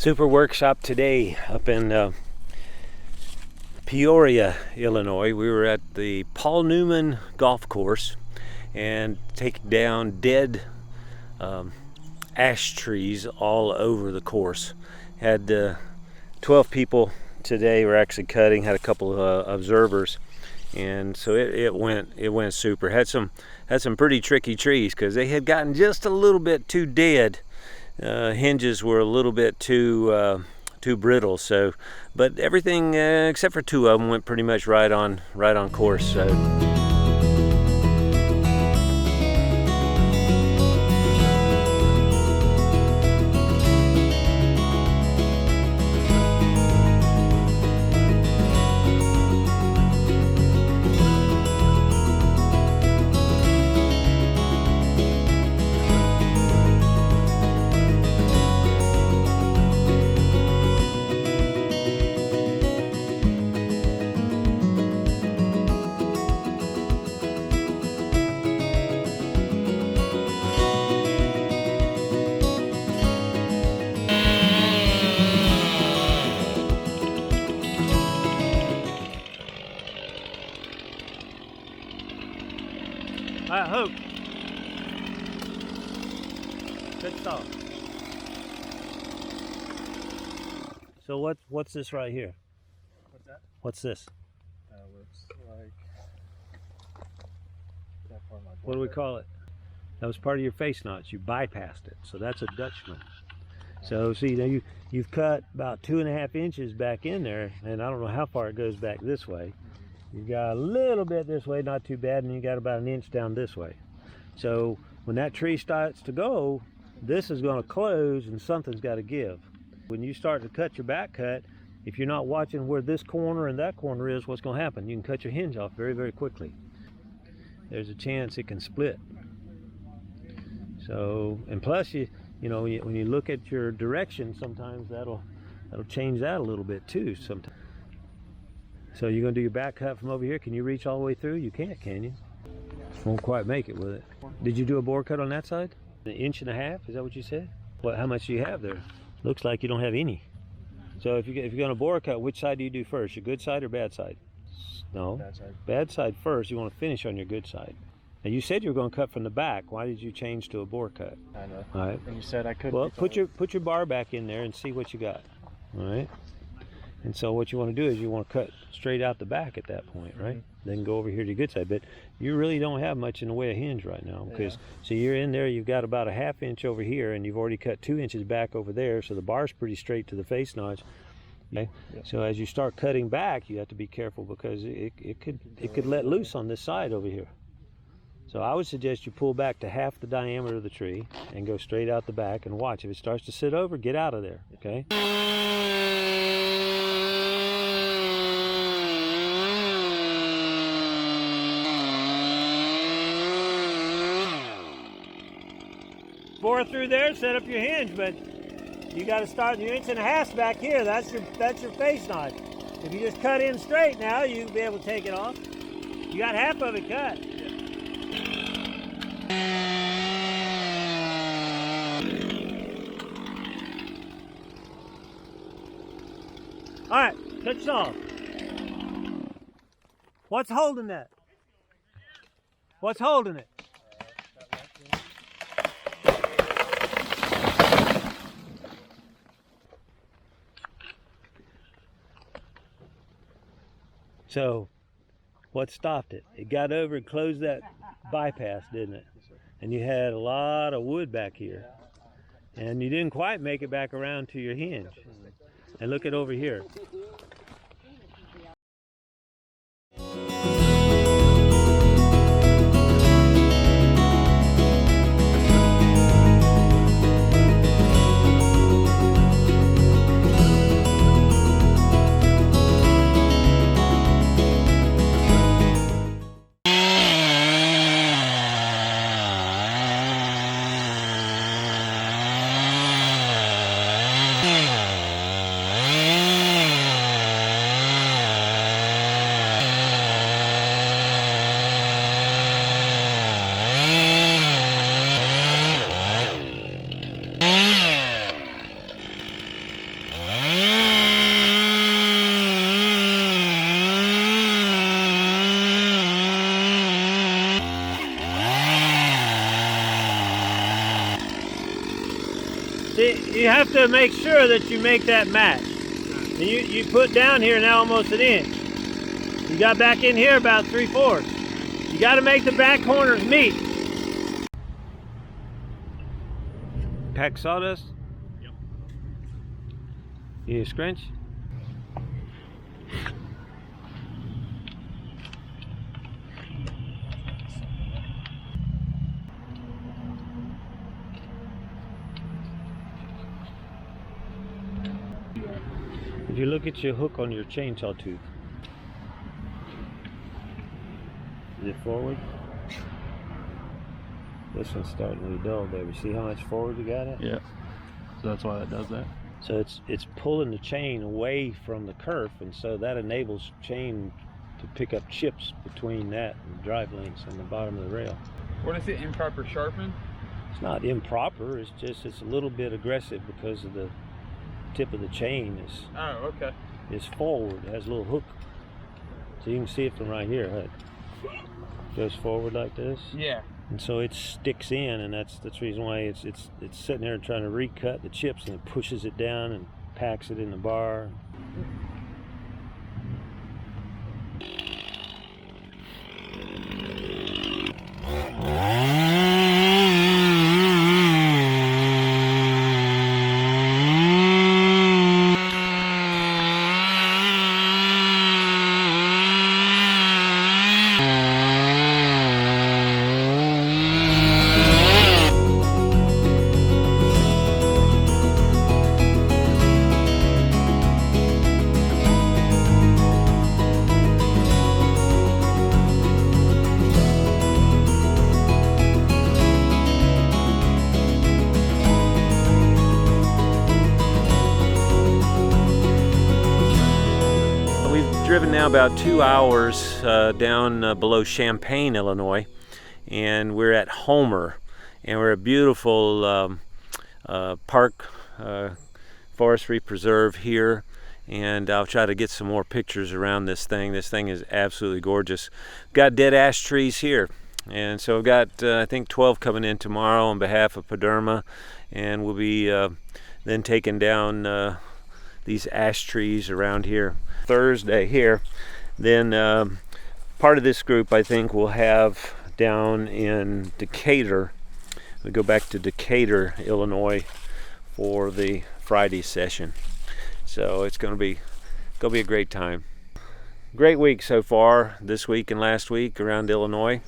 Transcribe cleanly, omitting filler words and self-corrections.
Super workshop today up in Peoria, Illinois. We were at the Paul Newman golf course and taking down dead ash trees all over the course. Had 12 people today. We're actually cutting, had a couple of observers, and so it went super. Had some pretty tricky trees because they had gotten just a little bit too dead. Hinges were a little bit too brittle, so but everything except for two of them went pretty much right on course. So I hope. Good stuff. So what's this right here? What's that? What's this? Looks like that part of my What do we call it? That was part of your face notch. You bypassed it. So that's a Dutchman. So see, now you've cut about 2.5 inches back in there, and I don't know how far it goes back this way. You got a little bit this way, not too bad, and you got about 1 inch down this way. So when that tree starts to go, this is going to close and something's got to give. When you start to cut your back cut, if you're not watching where this corner and that corner is, what's going to happen? You can cut your hinge off very, very quickly. There's a chance it can split. So, and plus you know, when you look at your direction, sometimes that'll change that a little bit too sometimes. So you're going to do your back cut from over here. Can you reach all the way through? You can't, can you? Won't quite make it with it. Did you do a bore cut on that side? 1.5 inches? Is that what you said? What? How much do you have there? Looks like you don't have any. So if you're going to bore cut, which side do you do first? Your good side or bad side? No. Bad side. Bad side first. You want to finish on your good side. Now you said you were going to cut from the back. Why did you change to a bore cut? I know. All right. And you said I could. Well, put your bar back in there and see what you got. All right. And so what you want to do is you want to cut straight out the back at that point, right? Mm-hmm. Then go over here to your good side. But you really don't have much in the way of hinge right now, because so you're in there, you've got about 1/2 inch over here, and you've already cut 2 inches back over there, so the bar's pretty straight to the face notch. Okay? Yeah. So as you start cutting back, you have to be careful because it could let loose on this side over here. So I would suggest you pull back to half the diameter of the tree and go straight out the back and watch. If it starts to sit over, get out of there, okay? Bore through there, set up your hinge, but you got to start your 1.5 inches back here. That's your face notch. If you just cut in straight now, you'll be able to take it off. You got half of it cut. All right, cut it off. What's holding that? What's holding it? So, what stopped it? It got over and closed that bypass, didn't it? And you had a lot of wood back here. And you didn't quite make it back around to your hinge. And look at over here. you have to make sure that you make that match. And you put down here now almost an inch. You got back in here about 3/4. You got to make the back corners meet. Pack sawdust? Yep. You scrunch? If you look at your hook on your chainsaw tooth, is it forward? This one's starting to be dull, baby. See how much forward you got it? Yeah. So that's why it does that. So it's pulling the chain away from the kerf, and so that enables chain to pick up chips between that and the drive links and the bottom of the rail. What is it, improper sharpen? It's not improper, it's just it's a little bit aggressive because of the tip of the chain Oh, okay. is forward. It has a little hook. So you can see it from right here. Huh? Goes forward like this. Yeah. And so it sticks in, and that's the reason why it's sitting there trying to recut the chips, and it pushes it down and packs it in the bar. Driven now about 2 hours down below Champaign, Illinois, and we're at Homer, and we're at a beautiful park forestry preserve here, and I'll try to get some more pictures around this thing. This thing is absolutely gorgeous. Got dead ash trees here, and so I've got I think 12 coming in tomorrow on behalf of Paderma, and we'll be then taking down these ash trees around here Thursday here. Then part of this group I think we'll have down in Decatur. We go back to Decatur, Illinois for the Friday session. So it's gonna be a great time. Great week so far this week and last week around Illinois.